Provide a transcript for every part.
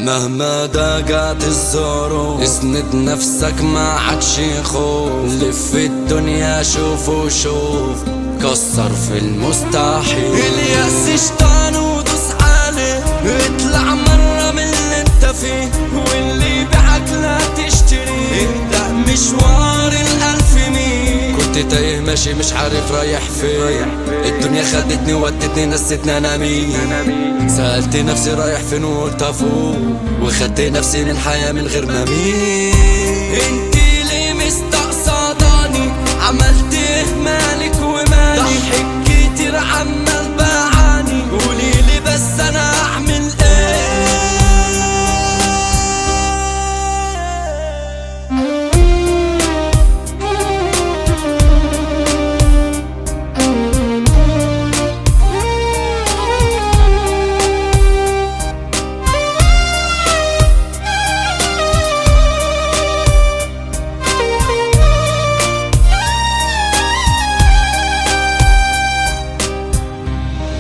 مهما ضاقت الظروف اسند نفسك ما عادش خوف. لف الدنيا شوف وشوف كسر في المستحيل. اليأس شيطان ودوس عليه اطلع مرة من اللي انت فيه واللي باعك لا تشتريه. ابدأ مشوار الألف ميل. كنت تايه ماشي مش عارف رايح فين. الدنيا خدتني ودتني نستني انا مين. سألت نفسي رايح فين وقلت افوق وخدت نفسي للحياة من غير ما مين. انتي ليه مستقصداني عملت ايه مالك ومالي. ضحك كتير عمال بعاني قوليلي بس انا اعمل ايه.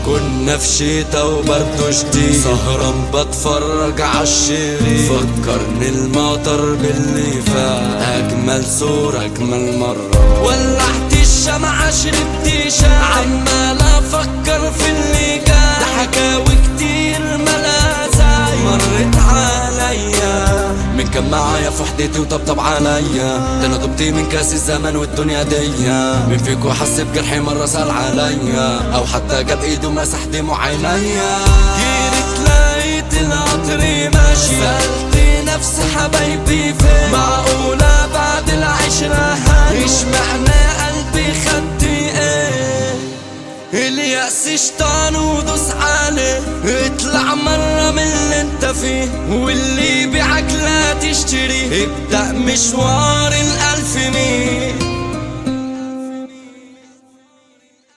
كنا في شتا وبرده شديد سهران بتفرج عالشريط. فكرني المطر باللي فات اجمل صورة اجمل مرة. ولعت الشمعة شربت شاي عمال افكر في اللي جاي. ده حكاوي كتير ملازاي مرت عليا من كان معايا في وحدتي وطبطب عليا. ده انا دبت من كاس الزمن والدنيا ديا. مين فيكو حس بجرحي مرة سأل عليا او حتى جاب ايده مسح دموع عينيا. جيت لقيت القطر ماشي سألت نفسي حبايبي فين. معقولة بعد العشرة هاني اشمعنى قلبي خدتي ايه. اليأس شيطان ودوس عليه اطلع مرة من اللي انت فيه واللي بيعك لا تشتريه. ابدأ مشوار